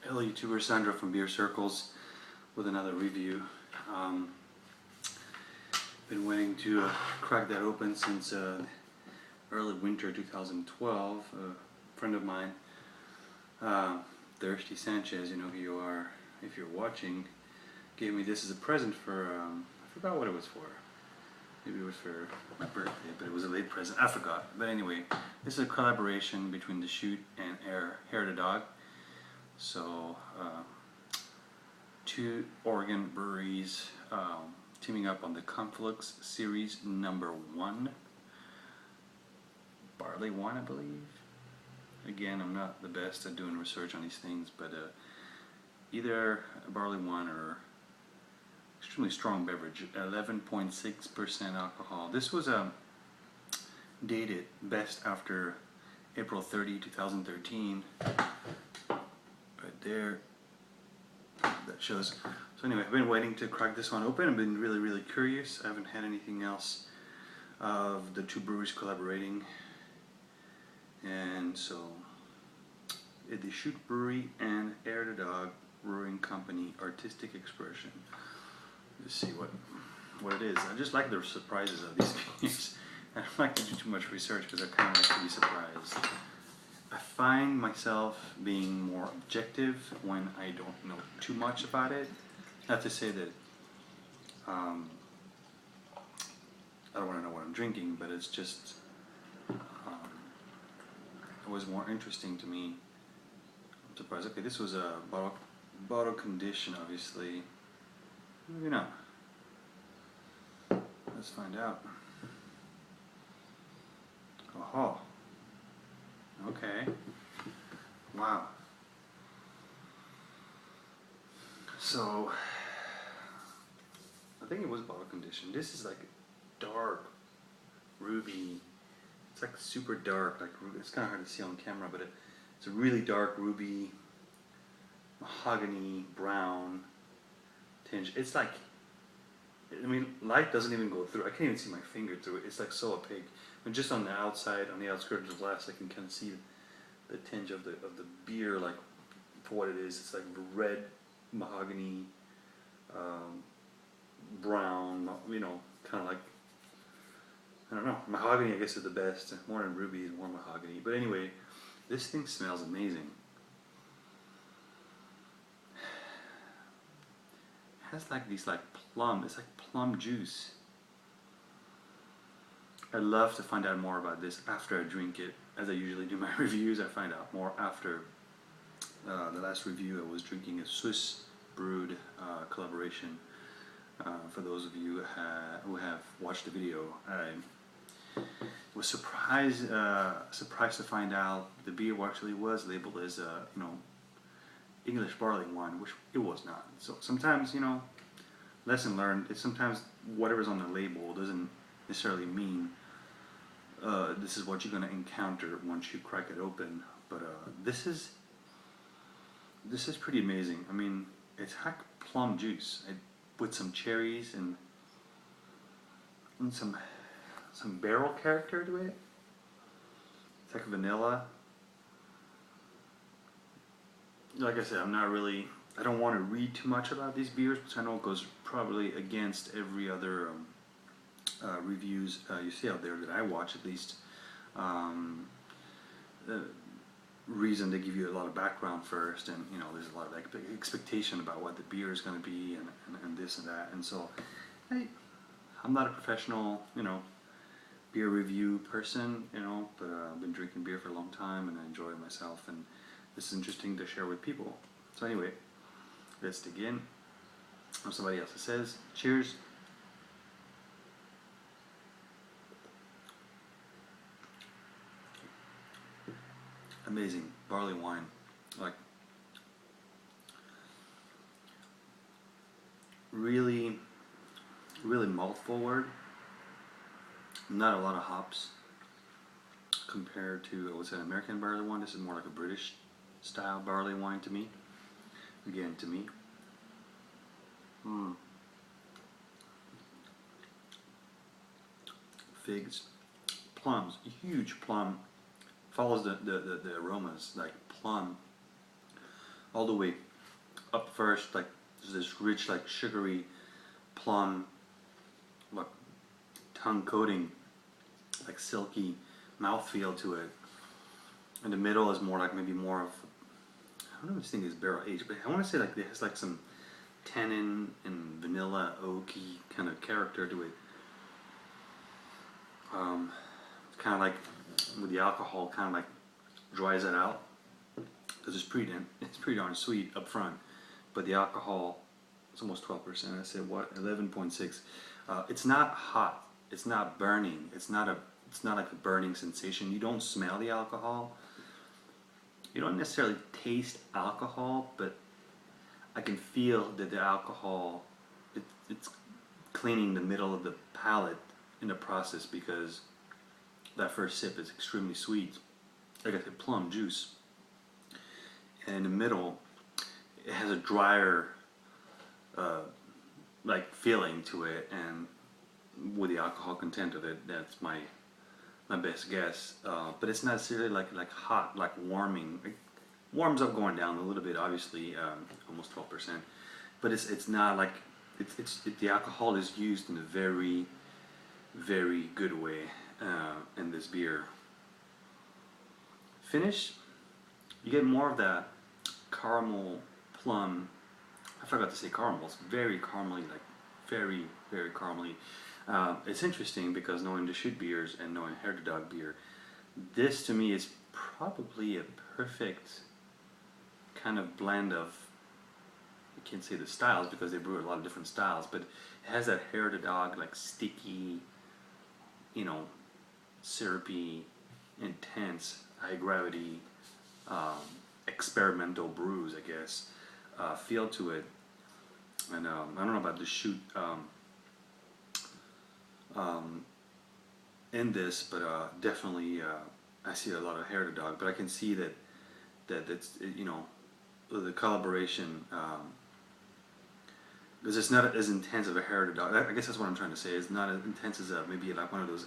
Hello YouTuber, Sandra from Beer Circles with another review. Been waiting to crack that open since early winter 2012. A friend of mine, Thirsty Sanchez, you know who you are if you're watching, gave me this as a present for, I forgot what it was for. Maybe it was for my birthday, but it was a late present. I forgot. But anyway, this is a collaboration between The Shoot and Hair to Dog. So, two Oregon breweries teaming up on the Conflux series #1. Barley wine, I believe. Again, I'm not the best at doing research on these things, but either barley wine or extremely strong beverage, 11.6% alcohol. This was dated best after April 30, 2013. Right there, that shows. So anyway, I've been waiting to crack this one open. I've been really curious. I haven't had anything else of the two breweries collaborating, and so the Shoot Brewery and Hair to Dog Brewing Company artistic expression. Let's see what it is. I just like the surprises of these beers. I don't like to do too much research because I kind of like to be surprised. I find myself being more objective when I don't know too much about it. Not to say that I don't want to know what I'm drinking, but it's just it was more interesting to me. I'm surprised. Okay, this was a bottle condition, obviously. Maybe not. Let's find out. Oh. Okay. Wow. So, I think it was bottle conditioned. This is like dark, ruby. It's like super dark. Like it's kind of hard to see on camera, but it's a really dark ruby, mahogany brown tinge. It's like, I mean, light doesn't even go through. I can't even see my finger through it. It's like so opaque. And just on the outside, on the outskirts of the glass, I can kind of see the tinge of the beer, like for what it is. It's like red mahogany, brown, you know, kind of like, I don't know. Mahogany, I guess, is the best. More than ruby is more mahogany. But anyway, this thing smells amazing. It has like these like plum. It's like plum juice. I'd love to find out more about this after I drink it. As I usually do my reviews, I find out more after the last review. I was drinking a Swiss brewed collaboration. For those of you who have watched the video, I was surprised to find out the beer actually was labeled as English barley wine, which it was not. So sometimes, you know, lesson learned, it's sometimes whatever's on the label doesn't necessarily mean this is what you're going to encounter once you crack it open. But this is pretty amazing. I mean, it's like plum juice with some cherries and some barrel character to it. It's like vanilla. Like I said, I don't want to read too much about these beers, because I know it goes probably against every other reviews you see out there that I watch, at least. The reason they give you a lot of background first, and you know, there's a lot of expectation about what the beer is going to be, and this and that, and so I'm not a professional, you know, beer review person, you know, but I've been drinking beer for a long time and I enjoy it myself, and this is interesting to share with people. So anyway, let's dig in. Or somebody else says, cheers. Amazing barley wine, like really malt forward. Not a lot of hops compared to, what's an American barley wine. This is more like a British style barley wine to me. Again, to me. Figs, plums, huge plum. Follows the aromas like plum all the way up first. Like there's this rich, like sugary plum, like tongue coating, like silky mouthfeel to it. And the middle is more like maybe more of, I don't know if this thing is barrel aged, but I want to say like it has like some tannin and vanilla oaky kind of character to it. It's kind of like with the alcohol, kind of like dries it out because it's pretty darn sweet up front, but the alcohol, it's almost 12%. I said what, 11.6. It's not hot. It's not burning. It's not like a burning sensation. You don't smell the alcohol. You don't necessarily taste alcohol, but I can feel that the alcohol, it's cleaning the middle of the palate in the process, because that first sip is extremely sweet. Like I said, plum juice. And in the middle, it has a drier like feeling to it, and with the alcohol content of it, that's my best guess. But it's not necessarily like hot, like warming. It warms up going down a little bit, obviously, almost 12%. But it's not like the alcohol is used in a very, very good way in this beer. Finish, you get more of that caramel plum. I forgot to say caramel. It's very caramely, like very, very caramely. It's interesting because knowing the shoot beers and knowing Hair to Dog beer, this to me is probably a perfect kind of blend of, I can't say the styles because they brew a lot of different styles, but it has that Hair to Dog, like sticky, you know, syrupy, intense, high gravity, experimental brews, I guess, feel to it. And I don't know about the shoot in this, but definitely I see a lot of Hair to Dog. But I can see that it's, you know, the collaboration, because it's not as intense of a Hair to Dog. I guess that's what I'm trying to say. It's not as intense as maybe like one of those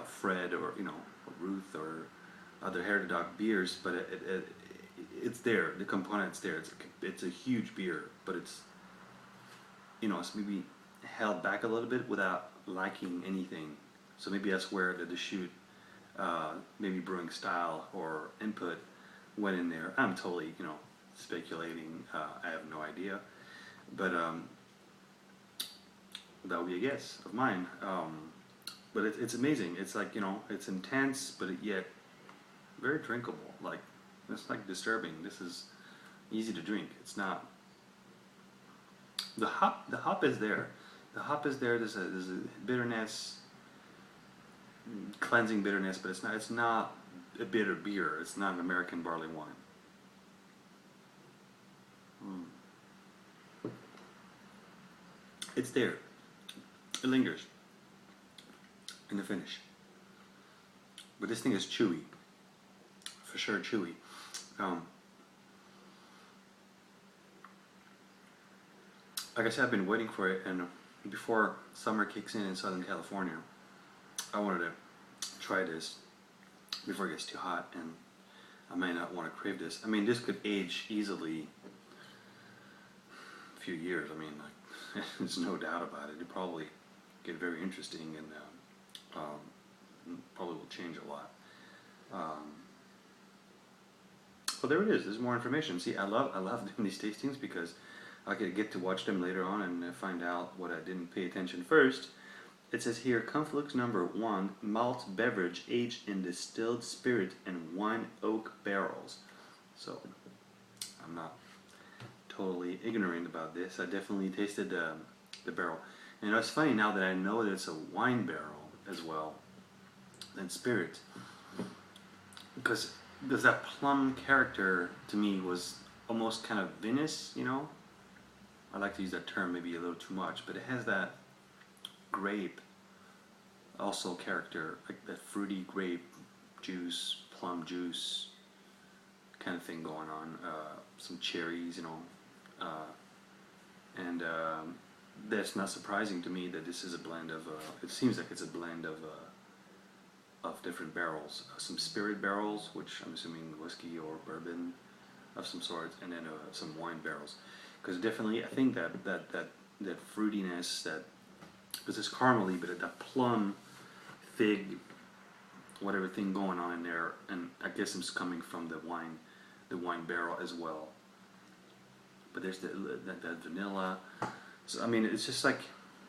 Fred or, you know, Ruth or other Hair to Dog beers, but it's there. The component's there. It's a huge beer, but it's, you know, it's maybe held back a little bit without liking anything. So maybe that's where the shoot, maybe brewing style or input went in there. I'm totally, you know, speculating. I have no idea, but that would be a guess of mine. But it's amazing. It's like, you know, it's intense, but yet very drinkable. Like, it's like disturbing. This is easy to drink. It's not. The hop is there. The hop is there. There's a bitterness, cleansing bitterness, but it's not a bitter beer. It's not an American barley wine. It's there. It lingers in the finish. But this thing is chewy. For sure chewy. Like I said, I've been waiting for it, and before summer kicks in Southern California, I wanted to try this before it gets too hot, and I may not want to crave this. I mean, this could age easily a few years. I mean, like, there's no doubt about it. It probably get very interesting, and probably will change a lot. Well, there it is. There's more information. See, I love doing these tastings because I could get to watch them later on and find out what I didn't pay attention first. It says here, Conflux number 1, malt beverage aged in distilled spirit and wine oak barrels. So, I'm not totally ignorant about this. I definitely tasted the barrel. And it's funny now that I know that it's a wine barrel as well than spirit. Because that plum character to me was almost kind of vinous, you know? I like to use that term maybe a little too much, but it has that grape also character, like that fruity grape juice, plum juice kind of thing going on. Some cherries, you know, and that's not surprising to me that this is a blend of. It seems like it's a blend of different barrels. Some spirit barrels, which I'm assuming whiskey or bourbon. of some sort, and then some wine barrels. Because definitely, I think that fruitiness, that because it's caramely, but that plum, fig, whatever thing going on in there, and I guess it's coming from the wine barrel as well. But there's that vanilla. So I mean, it's just like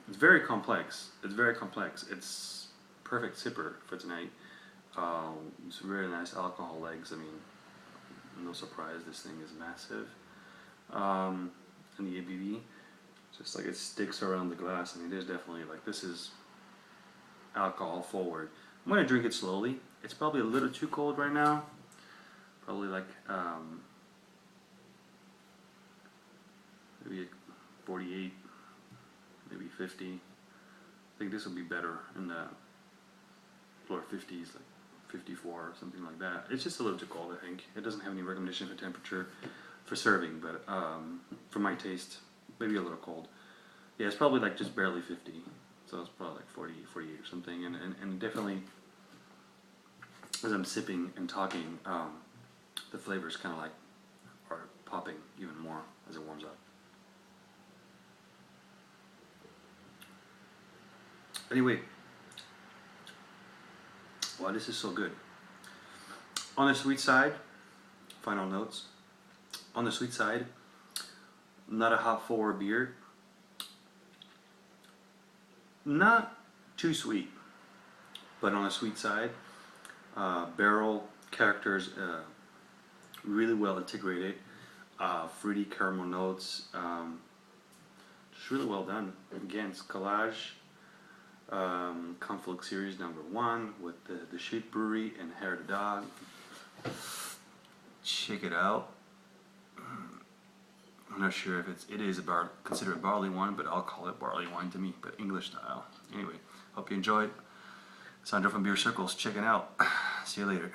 it's very complex. It's very complex. It's perfect sipper for tonight. It's really nice alcohol legs. I mean, no surprise, this thing is massive. And the ABV, just like it sticks around the glass. I mean, there's definitely like this is alcohol forward. I'm gonna drink it slowly. It's probably a little too cold right now. Probably like maybe 48, maybe 50. I think this will be better in the lower 50s, like 54 or something like that. It's just a little too cold, I think. It doesn't have any recommendation for temperature for serving, but for my taste, maybe a little cold. Yeah, it's probably like just barely 50, so it's probably like 40, 48 or something. And definitely, as I'm sipping and talking, the flavors kind of like are popping even more as it warms up. Anyway, wow, this is so good. On the sweet side, final notes. On the sweet side, not a hop forward beer. Not too sweet, but on the sweet side. Barrel characters really well integrated. Fruity caramel notes. Just really well done. Again, it's Collage. Conflux series #1 with the Sheep Brewery and Hair the Dog. Check it out. I'm not sure if it is considered barley wine, but I'll call it barley wine to me, but English style. Anyway, hope you enjoyed. Sandro from Beer Circles checking out. See you later.